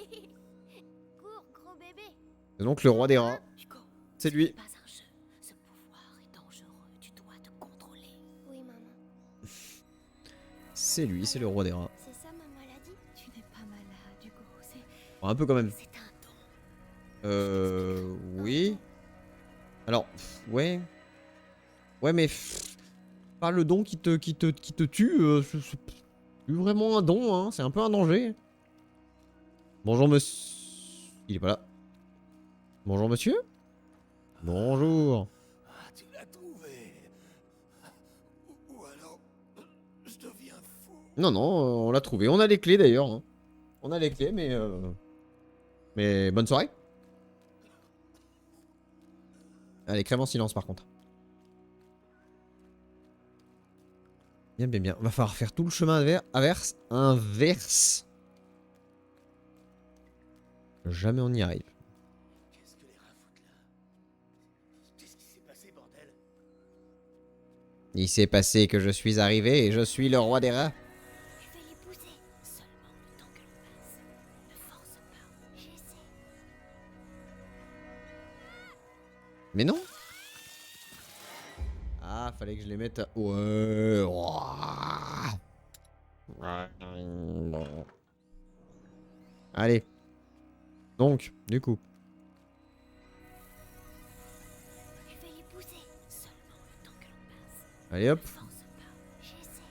Cours, gros bébé. C'est donc le roi des rats. Hugo, C'est ce lui. n'est pas un jeu. Ce pouvoir est dangereux. Tu dois te contrôler. Oui, maman. C'est lui, c'est le roi des rats. C'est ça ma maladie? Tu n'es pas malade, Hugo. Bon, un peu quand même. C'est un don. Oui. Alors, ouais. Ouais, mais pas le don qui te tue. C'est plus vraiment un don, hein. C'est un peu un danger. Bonjour, monsieur. Il est pas là. Bonjour, monsieur. Bonjour. Ah, tu l'as trouvé. Ou alors, je deviens fou. Non, non, on l'a trouvé. On a les clés d'ailleurs. Hein. On a les clés, mais. Mais bonne soirée. Allez, crème en silence par contre. Bien, bien, bien. Va falloir faire tout le chemin inverse. Jamais on y arrive. Qu'est-ce que les rats foutent là? Qu'est-ce qui s'est passé, bordel? Il s'est passé que je suis arrivé et je suis le roi des rats. Je vais les pousser. Seulement le temps que l'on passe. Ne force pas. J'essaie. Mais non. Ah, fallait que je les mette à... Ouais. Allez. Donc, du coup. Je vais les pousser. Seulement le temps que l'on passe. Allez hop. Ne force pas. J'essaie.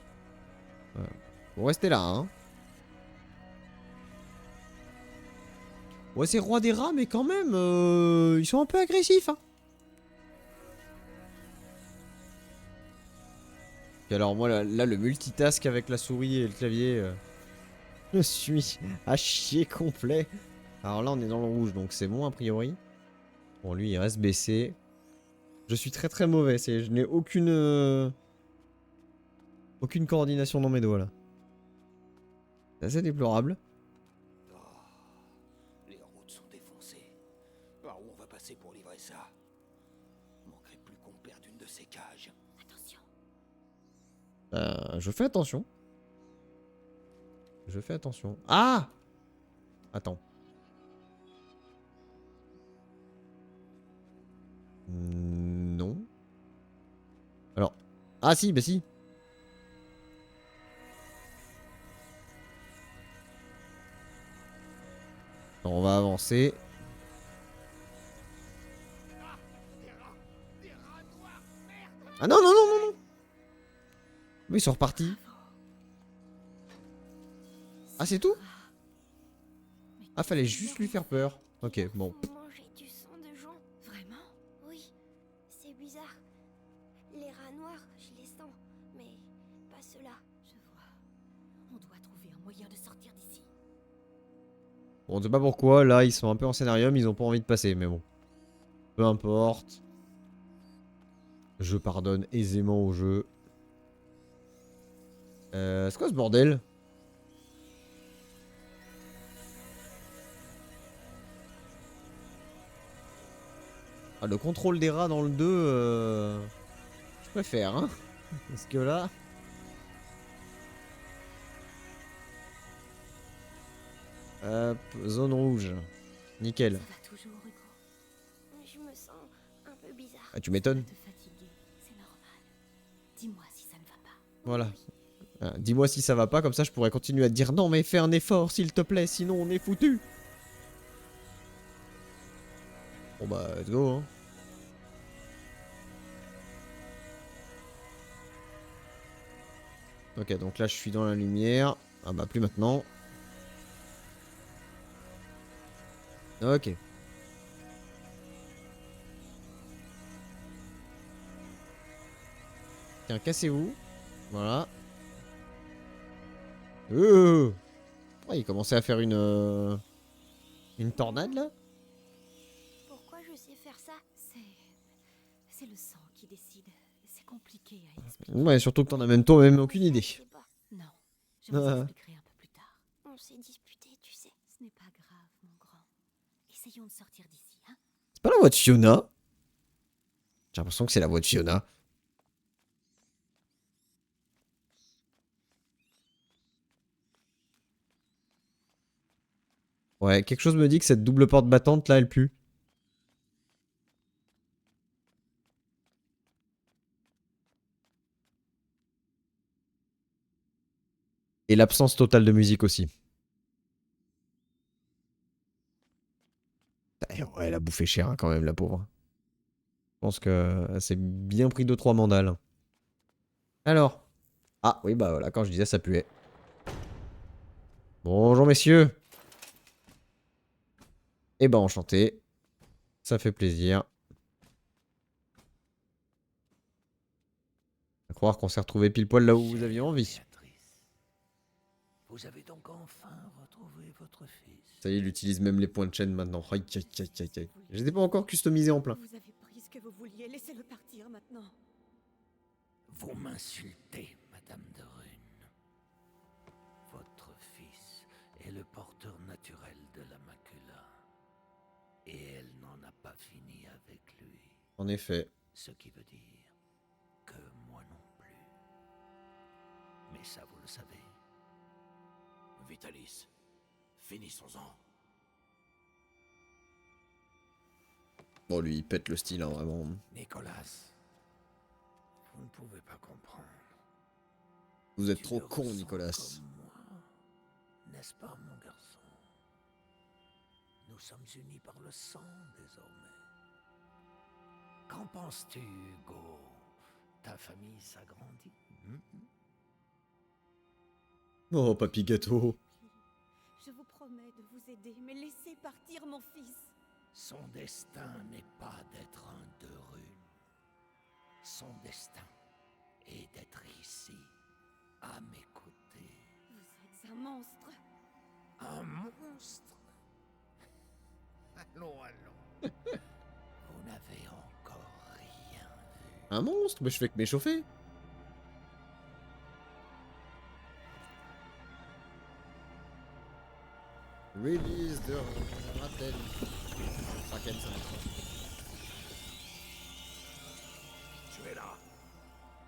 Faut rester là, hein. Ouais, c'est roi des rats, mais quand même, ils sont un peu agressifs, hein. Et alors moi, là, le multitask avec la souris et le clavier... Je suis à chier complet. Alors là, on est dans le rouge, donc c'est bon a priori. Bon, lui, il reste baissé. Je suis très très mauvais. Je n'ai aucune coordination dans mes doigts là. C'est assez déplorable. Oh, les routes sont défoncées. Par où on va passer pour livrer ça? Manquerait plus qu'on perde une de ces cages. Attention. Je fais attention. Je fais attention. Ah! Attends. Non. Alors. Ah si, bah si. Alors, on va avancer. Ah non, non, non, non, non. Mais ils sont repartis. Ah, c'est tout? Ah, fallait juste lui faire peur. Ok, bon. Ils font manger du sang de gens. Vraiment? Oui, c'est bizarre. Les rats noirs, je les sens, mais pas ceux-là. Je vois. On doit trouver un moyen de sortir d'ici. Bon, on sait pas pourquoi. Là, ils sont un peu en scénarium. Ils ont pas envie de passer, mais bon. Peu importe. Je pardonne aisément au jeu. C'est quoi ce bordel? Ah, le contrôle des rats dans le 2, je préfère, hein. Parce que là... Hop, zone rouge. Nickel. Ça va toujours, Hugo. Je me sens un peu bizarre. Ah, tu m'étonnes. Te fatiguer, c'est normal. Dis-moi si ça ne va pas. Voilà. Ah, dis-moi si ça va pas, comme ça je pourrais continuer à te dire non mais fais un effort s'il te plaît, sinon on est foutu. Bon bah, let's go, hein. Ok, donc là je suis dans la lumière. Ah bah plus maintenant. Ok. Tiens, cassez-vous. Voilà. Oh, il commençait à faire une tornade là. Pourquoi je sais faire ça? C'est le sang qui décide. C'est compliqué à expliquer. Ouais, surtout que t'en as même toi-même aucune Je idée. sais pas. Non, je vous Ah. expliquerai un peu plus tard. On s'est disputé, tu sais. Ce n'est pas grave, mon grand. Essayons de sortir d'ici, hein. C'est pas la voix de Fiona? J'ai l'impression que c'est la voix de Fiona. Ouais, quelque chose me dit que cette double porte battante là, elle pue. Et l'absence totale de musique aussi. Eh ouais, elle a bouffé cher hein, quand même, la pauvre. Je pense que elle s'est bien pris 2-3 mandales. Alors. Ah oui, bah voilà, quand je disais ça puait. Bonjour messieurs. Eh ben enchanté. Ça fait plaisir. À croire qu'on s'est retrouvé pile poil là où vous aviez envie. Béatrice, vous avez donc enfin retrouvé votre fils. Ça y est, il utilise même les points de chaîne maintenant. Aïe, aïe, aïe, aïe, aïe. Je les ai pas encore customisés en plein. Vous avez pris ce que vous vouliez. Laissez-le partir maintenant. Vous m'insultez, Madame de Rune. Votre fils est le porteur naturel de la macula. Et elle n'en a pas fini avec lui. En effet. Ce qui veut dire que moi non plus. Mais ça, vous le savez. Vitalis, finissons-en. Bon, lui, il pète le style, hein, vraiment. Nicolas, vous ne pouvez pas comprendre. Vous êtes Tu trop le con, ressens Nicolas. comme moi, n'est-ce pas, mon garçon? Nous sommes unis par le sang, désormais. Qu'en penses-tu, Hugo? Ta famille s'agrandit? Oh, papy gâteau. Je vous promets de vous aider, mais laissez partir mon fils. Son destin n'est pas d'être un de Rune. Son destin est d'être ici, à mes côtés. Vous êtes un monstre. Un monstre? Allons, allons. Vous n'avez encore rien vu. Un monstre? Mais je fais que m'échauffer. Release de Ratel. Raquel, ça marche. Tu es là.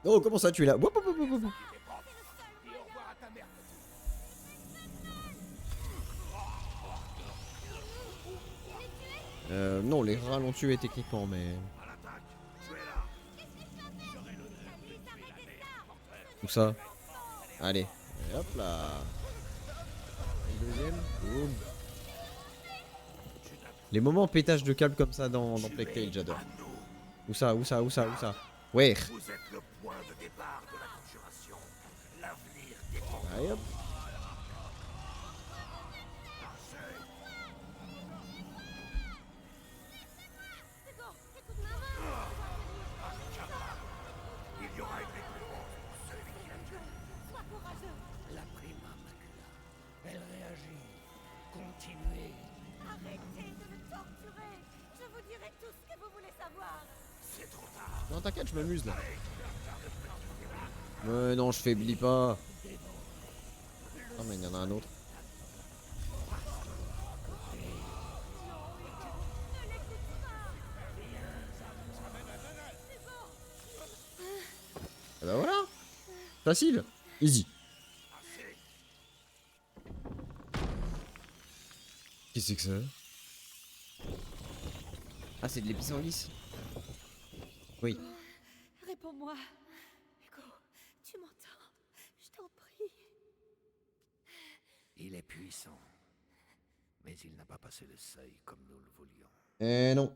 Oh, comment ça, tu es là? Woup, woup, woup, woup, woup. Et au revoir à ta mère. Non, les rats l'ont tué techniquement, mais... Où ça? Allez, et hop là. Le deuxième, boum. Les moments pétage de câble comme ça dans Plague Tale, j'adore. Où ça? Où ça? Où ça? Où ça? Ouais. Vous êtes le point de départ de la conjuration. L'avenir dépend. Allez hop. Il y aura une récompense pour celui qui a tué. Sois courageux. La prima macula. Elle réagit. Continuez. Arrêtez de me torturer. Je vous dirai tout ce que vous voulez savoir. C'est trop tard. Non, t'inquiète, je m'amuse là. Non, je faiblis pas. Ah, mais il y en a un autre. Et bah voilà. Facile. Easy. Qu'est-ce que c'est que ça? Ah, c'est de l'épice-en-lisse. Oui. Réponds-moi. Hugo, tu m'entends? Je t'en prie. Il est puissant. Mais il n'a pas passé le seuil comme nous le voulions. Eh non.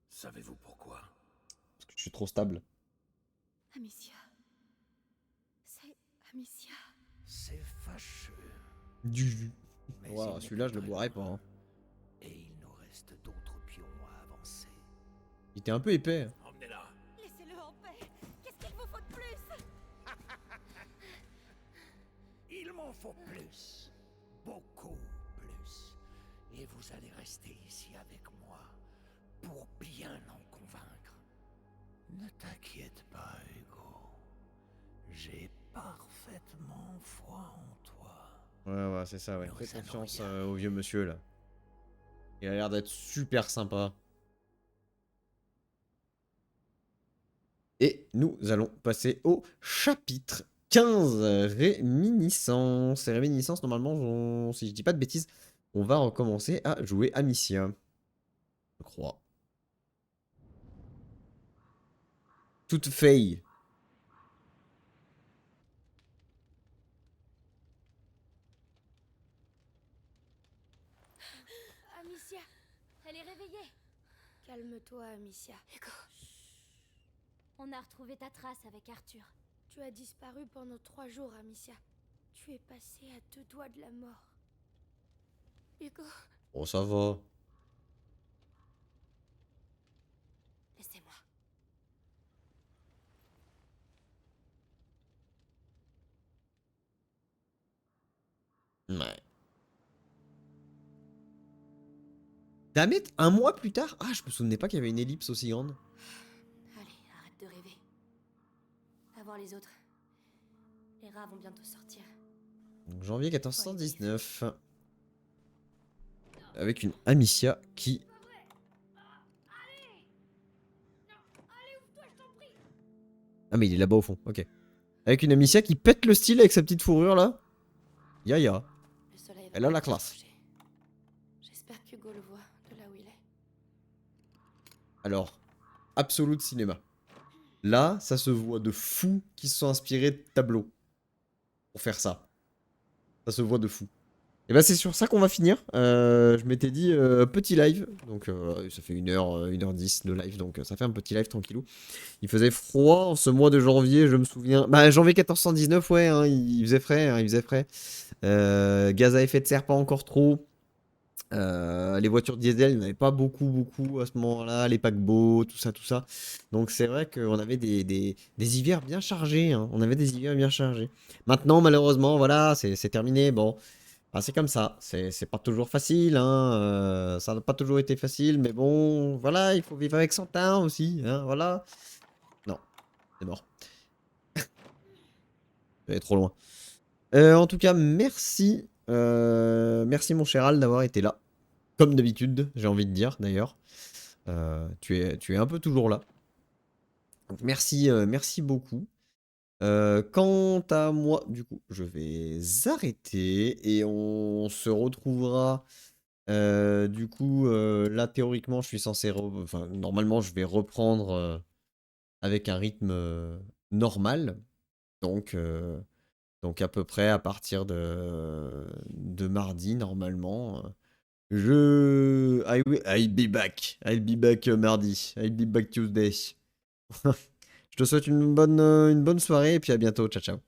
Savez-vous pourquoi? Parce que je suis trop stable. Amicia. C'est Amicia. C'est fâcheux. Du jus. Mais Wow, il celui-là, n'est je le plus boirais très pas. loin. Hein. Et il nous reste d'autres pions à avancer. Il était un peu épais. Emmenez-la. Laissez-le en paix. Qu'est-ce qu'il vous faut de plus? Il m'en faut plus. Beaucoup plus. Et vous allez rester ici avec moi pour bien en convaincre. Ne t'inquiète pas, Hugo. J'ai parfaitement foi en toi. Ouais, c'est ça, ouais. Nous Fais allons confiance y arriver. au vieux monsieur là. Il a l'air d'être super sympa. Et nous allons passer au chapitre 15. Réminiscence. Et réminiscence, normalement, si je dis pas de bêtises, on va recommencer à jouer Amicia. Je crois. Toute faille. Amicia, elle est réveillée. Calme-toi, Amicia. Hugo. On a retrouvé ta trace avec Arthur. Tu as disparu pendant 3 jours, Amicia. Tu es passée à 2 doigts de la mort. Hugo. Oh, ça va. Laissez-moi. Ouais. Dammit, un mois plus tard? Ah, je me souvenais pas qu'il y avait une ellipse aussi grande. Allez, arrête de rêver. Va voir les autres. Les rats vont bientôt sortir. Donc, janvier 1419. Avec une Amicia qui... Ah mais il est là-bas au fond, ok. Avec une Amicia qui pète le style avec sa petite fourrure là. Yaya. Le soleil va Elle a la bientôt classe. se coucher. J'espère qu'Hugo le voit de là où il est. Alors, Absolute Cinéma. Là, ça se voit de fous qui se sont inspirés de tableaux. Pour faire ça. Ça se voit de fou. Et bah c'est sur ça qu'on va finir. Je m'étais dit petit live. Donc ça fait 1h10 de live. Donc ça fait un petit live tranquillou. Il faisait froid en ce mois de janvier, je me souviens. Bah janvier 1419, ouais, hein, il faisait frais. Hein, il faisait frais. Gaz à effet de serre, pas encore trop. Les voitures diesel, il n'y en avait pas beaucoup à ce moment-là. Les paquebots, tout ça. Donc c'est vrai qu'on avait des hivers bien chargés. Hein. On avait des hivers bien chargés. Maintenant, malheureusement, voilà, c'est terminé. Bon. Ah, c'est comme ça, c'est pas toujours facile, hein, ça n'a pas toujours été facile, mais bon, voilà, il faut vivre avec son temps aussi, hein, voilà. Non, c'est mort. J'allais trop loin. En tout cas, merci, merci mon cher Al d'avoir été là. Comme d'habitude, j'ai envie de dire, d'ailleurs. Tu es un peu toujours là. Donc merci, merci beaucoup. Quant à moi, du coup, je vais arrêter et on se retrouvera. Du coup, là, théoriquement, je suis censé. Enfin, normalement, je vais reprendre avec un rythme normal. Donc, donc, à peu près à partir de mardi, normalement. I'll be back. I'll be back mardi. I'll be back Tuesday. Je te souhaite une bonne soirée et puis à bientôt. Ciao, ciao.